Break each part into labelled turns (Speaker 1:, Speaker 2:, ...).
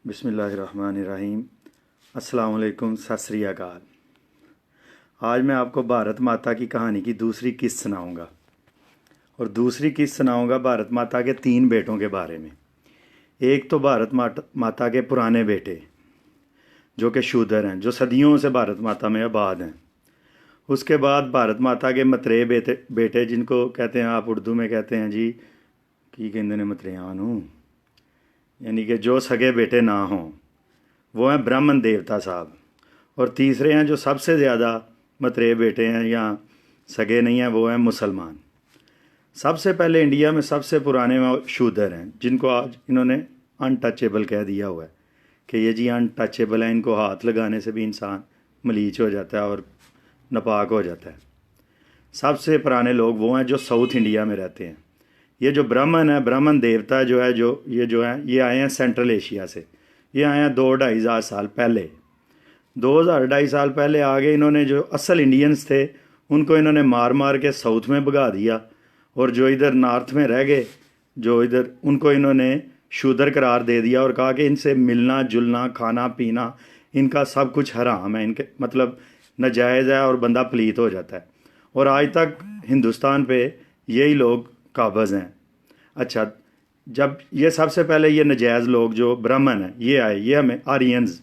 Speaker 1: बिस्मिल्लाहिर्रहमानिर्रहीम। अस्सलाम वालेकुम, सत श्री अकाल। आज मैं आपको भारत माता की कहानी की दूसरी किस्त सुनाऊंगा और दूसरी किस्त सुनाऊंगा भारत माता के 3 बेटों के बारे में। एक तो भारत माता के पुराने बेटे जो कि शूदर हैं, जो सदियों से भारत माता में आबाद हैं। उसके बाद भारत माता के मतरे बेटे जिनको कहते हैं, आप उर्दू में कहते हैं जी की कहते ने मतरेयान हूँ, यानी कि जो सगे बेटे ना हों, वो हैं ब्राह्मण देवता साहब। और तीसरे हैं जो सबसे ज़्यादा मतरे बेटे हैं या सगे नहीं हैं, वो हैं मुसलमान। सबसे पहले इंडिया में सबसे पुराने शूदर हैं जिनको आज इन्होंने अनटचेबल कह दिया हुआ है कि ये जी अनटचेबल हैं, इनको हाथ लगाने से भी इंसान मलीच हो जाता है और नापाक हो जाता है। सबसे पुराने लोग वो हैं जो साउथ इंडिया में रहते हैं। ये जो ब्राह्मण है, ब्राह्मण देवता जो है, ये आए हैं सेंट्रल एशिया से। ये आए हैं 2-2.5 साल पहले, 2,000-2,500 साल पहले आ गए। इन्होंने जो असल इंडियंस थे उनको इन्होंने मार मार के साउथ में भगा दिया, और जो इधर नॉर्थ में रह गए, जो इधर, उनको इन्होंने शूदर करार दे दिया और कहा कि इनसे मिलना जुलना खाना पीना इनका सब कुछ हराम है, इनके मतलब नाजायज़ है और बंदा पलीत हो जाता है। और आज तक हिंदुस्तान पे यही लोग काबज़ हैं। अच्छा, जब ये सबसे पहले ये नजायज़ लोग जो ब्राह्मण हैं ये आए, ये हमें आर्यंस,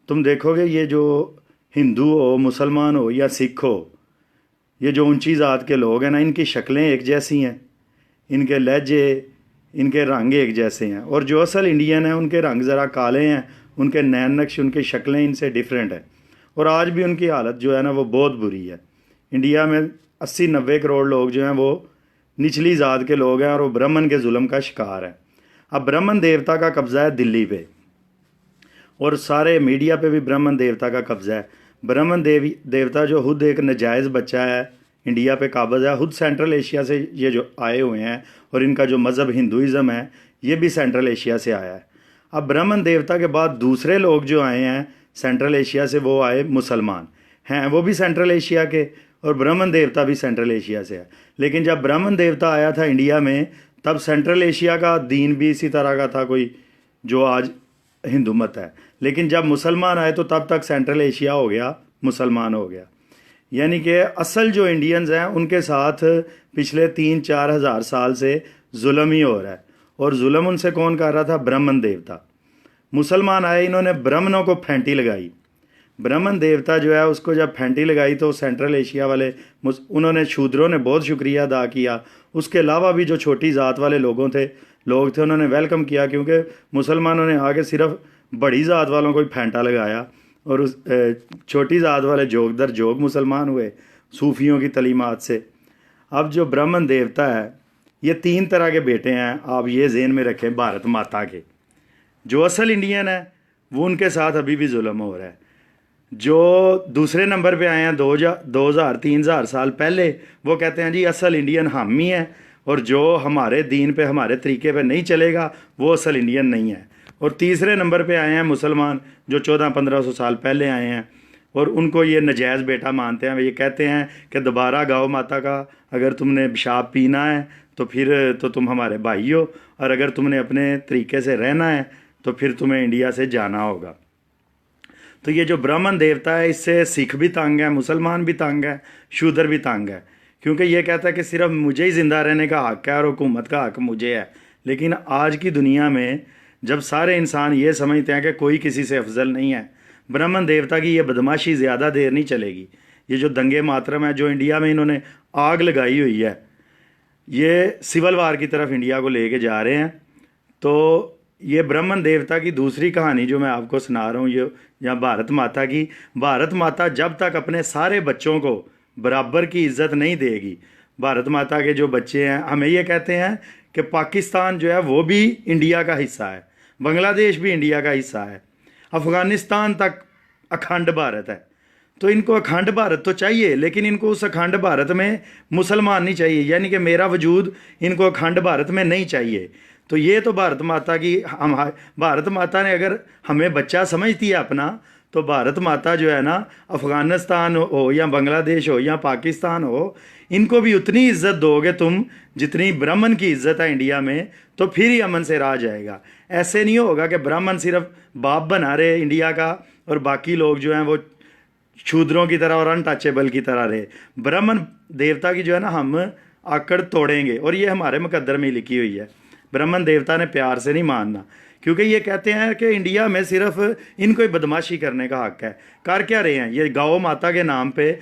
Speaker 1: तुम देखोगे ये जो हिंदू हो, मुसलमान हो या सिख हो, ये जो ऊंची ज़ात के लोग हैं ना, इनकी शक्लें एक जैसी हैं, इनके लहजे, इनके रंग एक जैसे हैं। और जो असल इंडियन हैं उनके रंग ज़रा काले हैं, उनके नैन नक्श, उनकी शक्लें इनसे डिफरेंट हैं। और आज भी उनकी हालत जो है ना वो बहुत बुरी है। इंडिया में 80-90 करोड़ लोग जो हैं वो निचली ज़ात के लोग हैं और वो ब्राह्मण के जुल्म का शिकार है। अब ब्राह्मण देवता का कब्ज़ा है दिल्ली पे, और सारे मीडिया पे भी ब्राह्मण देवता का कब्ज़ा है। ब्राह्मण देवता जो खुद एक नाजायज़ बच्चा है, इंडिया पे काबज़ है, खुद सेंट्रल एशिया से ये जो आए हुए हैं, और इनका जो मज़हब हिंदुज़म है ये भी सेंट्रल एशिया से आया है। अब ब्राह्मण देवता के बाद दूसरे लोग जो आए हैं सेंट्रल एशिया से, वो आए मुसलमान हैं, वो भी सेंट्रल एशिया के, और ब्राह्मण देवता भी सेंट्रल एशिया से है। लेकिन जब ब्राह्मण देवता आया था इंडिया में, तब सेंट्रल एशिया का दीन भी इसी तरह का था कोई जो आज हिंदू मत है। लेकिन जब मुसलमान आए तो तब तक सेंट्रल एशिया हो गया, मुसलमान हो गया। यानी कि असल जो इंडियंस हैं उनके साथ पिछले 3-4 हज़ार साल से जुल्म ही हो रहा है, और जुल्म उनसे कौन कर रहा था? ब्राह्मण देवता। मुसलमान आए, इन्होंने ब्राह्मणों को फेंटी लगाई। ब्राह्मण देवता जो है उसको जब फेंटी लगाई तो सेंट्रल एशिया वाले उन्होंने, शूद्रों ने बहुत शुक्रिया अदा किया। उसके अलावा भी जो छोटी ज़ात वाले लोग थे उन्होंने वेलकम किया, क्योंकि मुसलमानों ने आगे सिर्फ बड़ी ज़ात वालों को ही फेंटा लगाया, और उस छोटी ज़ात वाले जोग दर जोग मुसलमान हुए सूफियों की तलीमात से। अब जो ब्राह्मण देवता है, ये 3 तरह के बेटे हैं, आप ये ज़हन में रखें भारत माता के। जो असल इंडियन है वो उनके साथ अभी भी जुल्म हो रहा है। जो दूसरे नंबर पे आए हैं 2,000-3,000 साल पहले, वो कहते हैं जी असल इंडियन हम ही हैं, और जो हमारे दीन पे, हमारे तरीके पे नहीं चलेगा वो असल इंडियन नहीं है। और तीसरे नंबर पे आए हैं मुसलमान, जो 1400-1500 साल पहले आए हैं, और उनको ये नजायज़ बेटा मानते हैं। ये कहते हैं कि दोबारा गौ माता का अगर तुमने पेशाब पीना है तो फिर तो तुम हमारे भाई हो, और अगर तुमने अपने तरीके से रहना है तो फिर तुम्हें इंडिया से जाना होगा। तो ये जो ब्राह्मण देवता है, इससे सिख भी तंग है, मुसलमान भी तंग है, शूदर भी तंग है, क्योंकि ये कहता है कि सिर्फ मुझे ही ज़िंदा रहने का हक़ है और हुकूमत का हक़ मुझे है। लेकिन आज की दुनिया में जब सारे इंसान ये समझते हैं कि कोई किसी से अफजल नहीं है, ब्राह्मण देवता की ये बदमाशी ज़्यादा देर नहीं चलेगी। ये जो दंगे मातरम है, जो इंडिया में इन्होंने आग लगाई हुई है, ये सिविल वार की तरफ इंडिया को लेके जा रहे हैं। तो ये ब्राह्मण देवता की दूसरी कहानी जो मैं आपको सुना रहा हूँ, ये यहाँ भारत माता की। भारत माता जब तक अपने सारे बच्चों को बराबर की इज्जत नहीं देगी, भारत माता के जो बच्चे हैं, हमें ये कहते हैं कि पाकिस्तान जो है वो भी इंडिया का हिस्सा है, बांग्लादेश भी इंडिया का हिस्सा है, अफ़गानिस्तान तक अखंड भारत है। तो इनको अखंड भारत तो चाहिए, लेकिन इनको उस अखंड भारत में मुसलमान नहीं चाहिए, यानी कि मेरा वजूद इनको अखंड भारत में नहीं चाहिए। तो ये तो भारत माता की, हम भारत माता ने अगर हमें बच्चा समझती है अपना, तो भारत माता जो है ना, अफ़गानिस्तान हो या बांग्लादेश हो या पाकिस्तान हो, इनको भी उतनी इज्जत दोगे तुम जितनी ब्राह्मण की इज्जत है इंडिया में, तो फिर ही अमन से राज आएगा। ऐसे नहीं होगा कि ब्राह्मण सिर्फ बाप बना रहे इंडिया का और बाकी लोग जो हैं वो शूद्रों की तरह और अनटचेबल की तरह रहे। ब्राह्मण देवता की जो है ना हम आकड़ तोड़ेंगे, और ये हमारे मुकद्दर में ही लिखी हुई है। ब्राह्मण देवता ने प्यार से नहीं मानना, क्योंकि ये कहते हैं कि इंडिया में सिर्फ इनको ही बदमाशी करने का हक है। कर क्या रहे हैं ये? गौ माता के नाम पे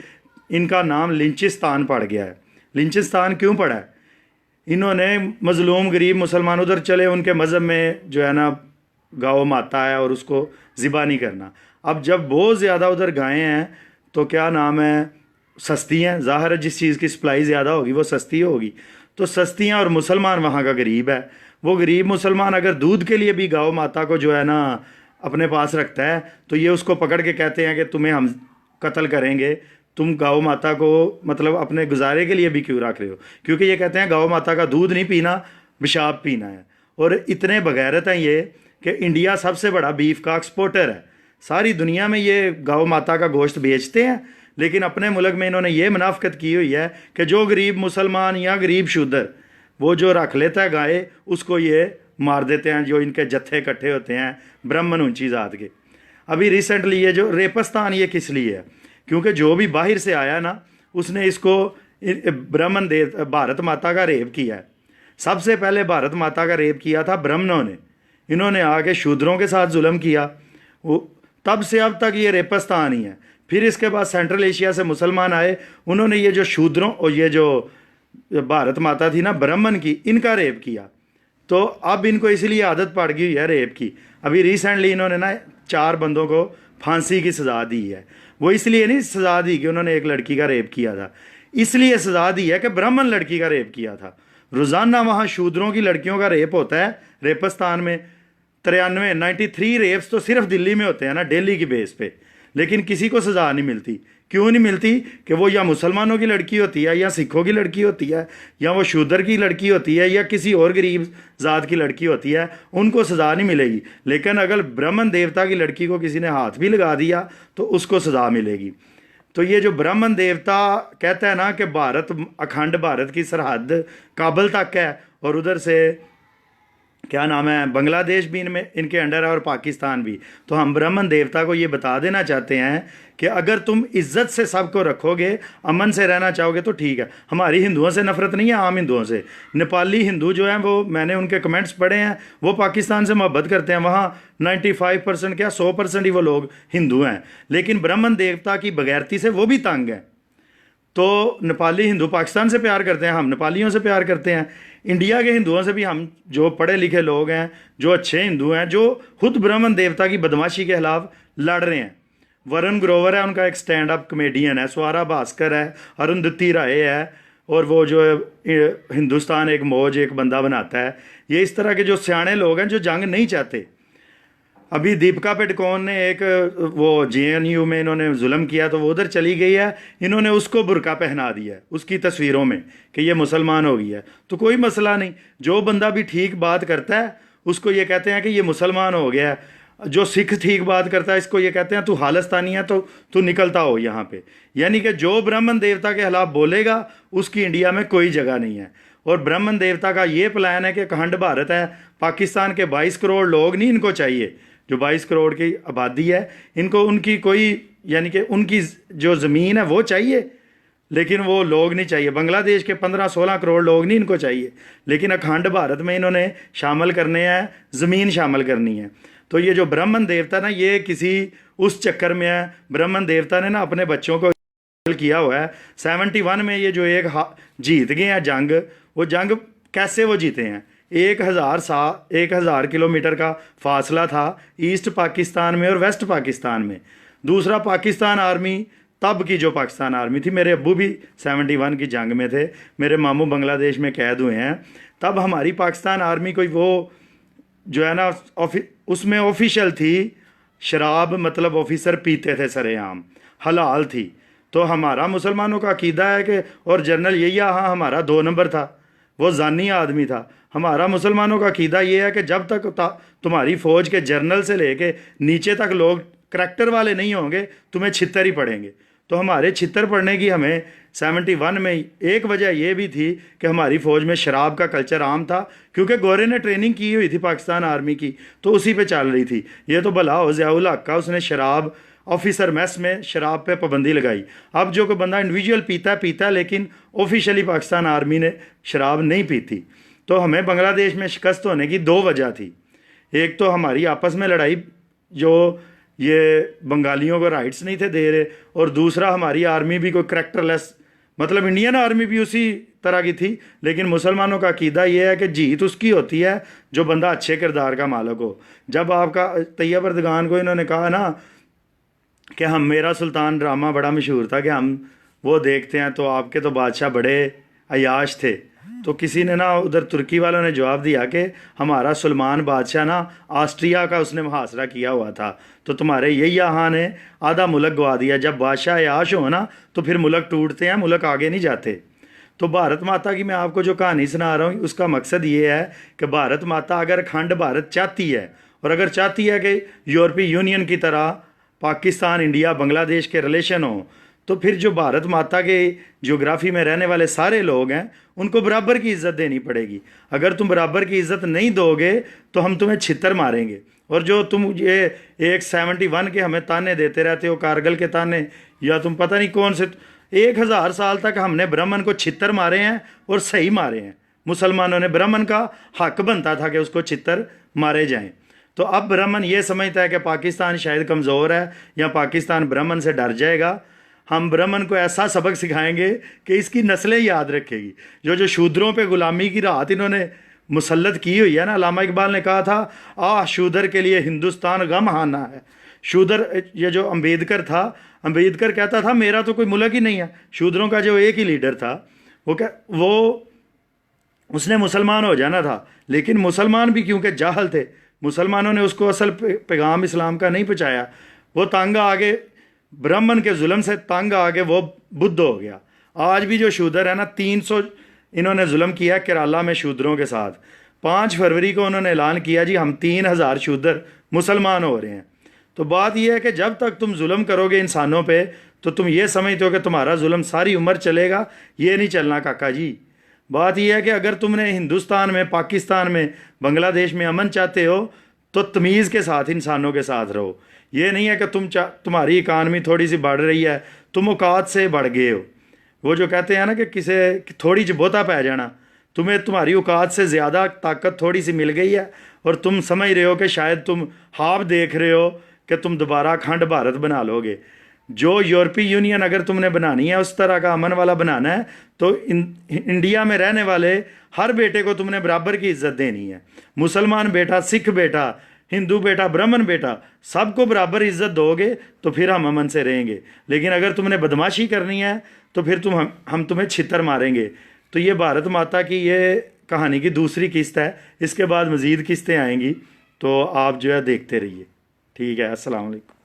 Speaker 1: इनका नाम लिंचिस्तान पड़ गया है। लिंचिस्तान क्यों पड़ा है? इन्होंने मजलूम गरीब मुसलमान उधर चले, उनके मज़हब में जो है ना गौ माता है और उसको ज़िबा नहीं करना। अब जब बहुत ज़्यादा उधर गायें हैं तो क्या नाम है, सस्ती हैं। ज़ाहिर है जिस चीज़ की सप्लाई ज़्यादा होगी वो सस्ती होगी, तो सस्ती हैं। और मुसलमान वहाँ का गरीब है, वो गरीब मुसलमान अगर दूध के लिए भी गौ माता को जो है ना अपने पास रखता है तो ये उसको पकड़ के कहते हैं कि तुम्हें हम कत्ल करेंगे, तुम गौ माता को मतलब अपने गुजारे के लिए भी क्यों रख रहे हो? क्योंकि ये कहते हैं गौ माता का दूध नहीं पीना, पेशाब पीना है। और इतने बगैरत हैं ये कि इंडिया सबसे बड़ा बीफ का एक्सपोर्टर है। सारी दुनिया में ये गौ माता का गोश्त बेचते हैं, लेकिन अपने मुल्क में इन्होंने ये मुनाफिकत की हुई है कि जो गरीब मुसलमान या गरीब शूदर वो जो रख लेता है गाय, उसको ये मार देते हैं। जो इनके जत्थे इकट्ठे होते हैं ब्राह्मण ऊंची जात के। अभी रिसेंटली ये जो रेपस्तान, ये किस लिए है? क्योंकि जो भी बाहर से आया ना उसने इसको ब्राह्मण देव भारत माता का रेप किया है। सबसे पहले भारत माता का रेप किया था ब्राह्मणों ने। इन्होंने आके शूद्रों के साथ जुल्म किया, वो तब से अब तक ये रेपस्तान ही है। फिर इसके बाद सेंट्रल एशिया से मुसलमान आए, उन्होंने ये जो शूद्रों और ये जो भारत माता थी ना ब्राह्मण की, इनका रेप किया। तो अब इनको इसलिए आदत पड़ गई है रेप की। अभी रिसेंटली इन्होंने ना 4 बंदों को फांसी की सज़ा दी है। वो इसलिए नहीं सज़ा दी कि उन्होंने एक लड़की का रेप किया था, इसलिए सज़ा दी है कि ब्राह्मण लड़की का रेप किया था। रोज़ाना वहाँ शूद्रों की लड़कियों का रेप होता है रेपस्तान में। 93 रेप्स तो सिर्फ दिल्ली में होते हैं ना डेली की बेस पे, लेकिन किसी को सज़ा नहीं मिलती। क्यों नहीं मिलती? कि वो या मुसलमानों की लड़की होती है, या सिखों की लड़की होती है, या वो शूदर की लड़की होती है, या किसी और गरीब ज़ात की लड़की होती है, उनको सज़ा नहीं मिलेगी। लेकिन अगर ब्राह्मण देवता की लड़की को किसी ने हाथ भी लगा दिया तो उसको सज़ा मिलेगी। तो ये जो ब्राह्मण देवता कहता है ना कि भारत अखंड भारत की सरहद काबल तक है, और उधर से क्या नाम है बांग्लादेश भी इनमें इनके अंडर है और पाकिस्तान भी। तो हम ब्राह्मण देवता को ये बता देना चाहते हैं कि अगर तुम इज्जत से सबको रखोगे, अमन से रहना चाहोगे तो ठीक है। हमारी हिंदुओं से नफरत नहीं है, आम हिंदुओं से। नेपाली हिंदू जो हैं वो, मैंने उनके कमेंट्स पढ़े हैं, वो पाकिस्तान से मोहब्बत करते हैं। वहाँ 95% क्या 100% ही वो लोग हिंदू हैं, लेकिन ब्राह्मण देवता की बगैरती से वो भी तंग हैं। तो नेपाली हिंदू पाकिस्तान से प्यार करते हैं, हम नेपालियों से प्यार करते हैं। इंडिया के हिंदुओं से भी हम, जो पढ़े लिखे लोग हैं, जो अच्छे हिंदू हैं, जो खुद ब्राह्मण देवता की बदमाशी के खिलाफ लड़ रहे हैं। वरुण ग्रोवर है, उनका एक स्टैंड अप कमेडियन है। स्वारा भास्कर है, अरुंधति राय है, और वो जो हिंदुस्तान एक मौज एक बंदा बनाता है। ये इस तरह के जो सियाणे लोग हैं जो जंग नहीं चाहते। अभी दीपिका पादुकोण ने एक वो JNU में इन्होंने जुल्म किया तो वो उधर चली गई है, इन्होंने उसको बुर्का पहना दिया है उसकी तस्वीरों में कि ये मुसलमान हो गई है। तो कोई मसला नहीं, जो बंदा भी ठीक बात करता है उसको ये कहते हैं कि ये मुसलमान हो गया है। जो सिख ठीक बात करता है इसको ये कहते हैं तू खालिस्तानी है, तो तू निकलता हो यहाँ पे। यानी कि जो ब्राह्मण देवता के खिलाफ बोलेगा उसकी इंडिया में कोई जगह नहीं है। और ब्राह्मण देवता का ये प्लान है कि अखंड भारत है, पाकिस्तान के 22 करोड़ लोग नहीं इनको चाहिए, जो 22 करोड़ की आबादी है, इनको उनकी कोई यानी कि उनकी जो ज़मीन है वो चाहिए, लेकिन वो लोग नहीं चाहिए। बांग्लादेश के 15-16 करोड़ लोग नहीं इनको चाहिए, लेकिन अखंड भारत में इन्होंने शामिल करने हैं, ज़मीन शामिल करनी है। तो ये जो ब्राह्मण देवता ना, ये किसी उस चक्कर में है। ब्राह्मण देवता ने ना अपने बच्चों को किया हुआ है। 71 में ये जो एक जीत गए हैं जंग, वो जंग कैसे वो जीते हैं? 1000 किलोमीटर का फासला था ईस्ट पाकिस्तान में और वेस्ट पाकिस्तान में। दूसरा, पाकिस्तान आर्मी, तब की जो पाकिस्तान आर्मी थी, मेरे अब्बू भी 71 की जंग में थे, मेरे मामू बांग्लादेश में कैद हुए हैं। तब हमारी पाकिस्तान आर्मी कोई वो जो है ना उसमें ऑफिशियल थी शराब, मतलब ऑफिसर पीते थे सरेआम, हलाल थी। तो हमारा मुसलमानों का अकीदा है कि, और जनरल यहिया हाँ हमारा 2 नंबर था, वो जानी आदमी था। हमारा मुसलमानों का अकीदा ये है कि जब तक तुम्हारी फ़ौज के जर्नल से लेके नीचे तक लोग करैक्टर वाले नहीं होंगे, तुम्हें छित्तर ही पड़ेंगे। तो हमारे छितर पड़ने की हमें 71 में एक वजह यह भी थी कि हमारी फ़ौज में शराब का कल्चर आम था, क्योंकि गोरे ने ट्रेनिंग की हुई थी पाकिस्तान आर्मी की, तो उसी पे चल रही थी। ये तो भला हो ज़ियाउल हक का, उसने शराब ऑफिसर मेस में शराब पे पाबंदी लगाई। अब जो कोई बंदा इंडिविजुअल पीता है, लेकिन ऑफिशियली पाकिस्तान आर्मी ने शराब नहीं पीती। तो हमें बांग्लादेश में शिकस्त होने की दो वजह थी। एक तो हमारी आपस में लड़ाई, जो ये बंगालियों को राइट्स नहीं थे दे रहे, और दूसरा हमारी आर्मी भी कोई करैक्टरलेस, मतलब इंडियन आर्मी भी उसी तरह की थी। लेकिन मुसलमानों का अकीदा ये है कि जीत उसकी होती है जो बंदा अच्छे किरदार का मालिक हो। जब आपका तैयब अर्दगान को इन्होंने कहा ना कि हम, मेरा सुल्तान ड्रामा बड़ा मशहूर था कि हम वो देखते हैं तो आपके तो बादशाह बड़े अयाश थे, तो किसी ने ना उधर तुर्की वालों ने जवाब दिया कि हमारा सलमान बादशाह ना ऑस्ट्रिया का उसने मुहासरा किया हुआ था, तो तुम्हारे यही यहाँ ने आधा मुल्क गवा दिया। जब बादशाह अयाश हो ना तो फिर मुल्क टूटते हैं, मुल्क आगे नहीं जाते। तो भारत माता की मैं आपको जो कहानी सुना रहा हूँ, उसका मकसद ये है कि भारत माता अगर अखंड भारत चाहती है, और अगर चाहती है कि यूरोपीय यूनियन की तरह पाकिस्तान, इंडिया, बांग्लादेश के रिलेशन हो, तो फिर जो भारत माता के ज्योग्राफी में रहने वाले सारे लोग हैं उनको बराबर की इज़्ज़त देनी पड़ेगी। अगर तुम बराबर की इज़्ज़त नहीं दोगे तो हम तुम्हें छितर मारेंगे। और जो तुम ये एक 71 के हमें ताने देते रहते हो, कारगिल के ताने, या तुम पता नहीं कौन से, 1000 साल तक हमने ब्राह्मण को छितर मारे हैं, और सही मारे हैं। मुसलमानों ने, ब्राह्मण का हक बनता था कि उसको छितर मारे जाएं। तो अब ब्राह्मण ये समझता है कि पाकिस्तान शायद कमज़ोर है, या पाकिस्तान ब्राह्मण से डर जाएगा। हम ब्राह्मण को ऐसा सबक सिखाएंगे कि इसकी नस्लें याद रखेगी। जो शूद्रों पे गुलामी की राहत इन्होंने मुसल्लत की हुई है ना, अल्लामा इकबाल ने कहा था, शूदर के लिए हिंदुस्तान गम हाना है। शूदर, ये जो अम्बेडकर था, अम्बेडकर कहता था मेरा तो कोई मुल्क ही नहीं है। शूद्रों का जो एक ही लीडर था, वो उसने मुसलमान हो जाना था, लेकिन मुसलमान भी क्योंकि जाहल थे, मुसलमानों ने उसको असल पैगाम इस्लाम का नहीं पहुँचाया। वो तंग आगे, ब्राह्मण के जुल्म से तंग आगे वो बुद्ध हो गया। आज भी जो शूदर है ना, 300 इन्होंने जुल्म किया केरला में शूदरों के साथ। 5 फरवरी को उन्होंने ऐलान किया जी हम 3000 शूदर मुसलमान हो रहे हैं। तो बात यह है कि जब तक तुम जुल्म करोगे इंसानों पे, तो तुम ये समझते हो कि तुम्हारा जुल्म सारी उम्र चलेगा। ये नहीं चलना काका जी। बात यह है कि अगर तुमने हिंदुस्तान में, पाकिस्तान में, बांग्लादेश में अमन चाहते हो तो तमीज़ के साथ इंसानों के साथ रहो। ये नहीं है कि तुम्हारी इकानमी थोड़ी सी बढ़ रही है, तुम औकात से बढ़ गए हो। वो जो कहते हैं ना कि किसे थोड़ी जबोता पै जाना, तुम्हें तुम्हारी औकात से ज़्यादा ताकत थोड़ी सी मिल गई है, और तुम समझ रहे हो कि शायद तुम ख्वाब देख रहे हो कि तुम दोबारा अखंड भारत बना लोगे। जो यूरोपीय यूनियन अगर तुमने बनानी है, उस तरह का अमन वाला बनाना है, तो इंडिया में रहने वाले हर बेटे को तुमने बराबर की इज्जत देनी है। मुसलमान बेटा, सिख बेटा, हिंदू बेटा, ब्राह्मण बेटा, सबको बराबर इज्जत दोगे तो फिर हम अमन से रहेंगे। लेकिन अगर तुमने बदमाशी करनी है तो फिर हम तुम्हें छितर मारेंगे। तो ये भारत माता की ये कहानी की दूसरी किस्त है। इसके बाद मज़ीद किस्तें आएंगी, तो आप जो है देखते रहिए। ठीक है, अस्सलाम वालेकुम।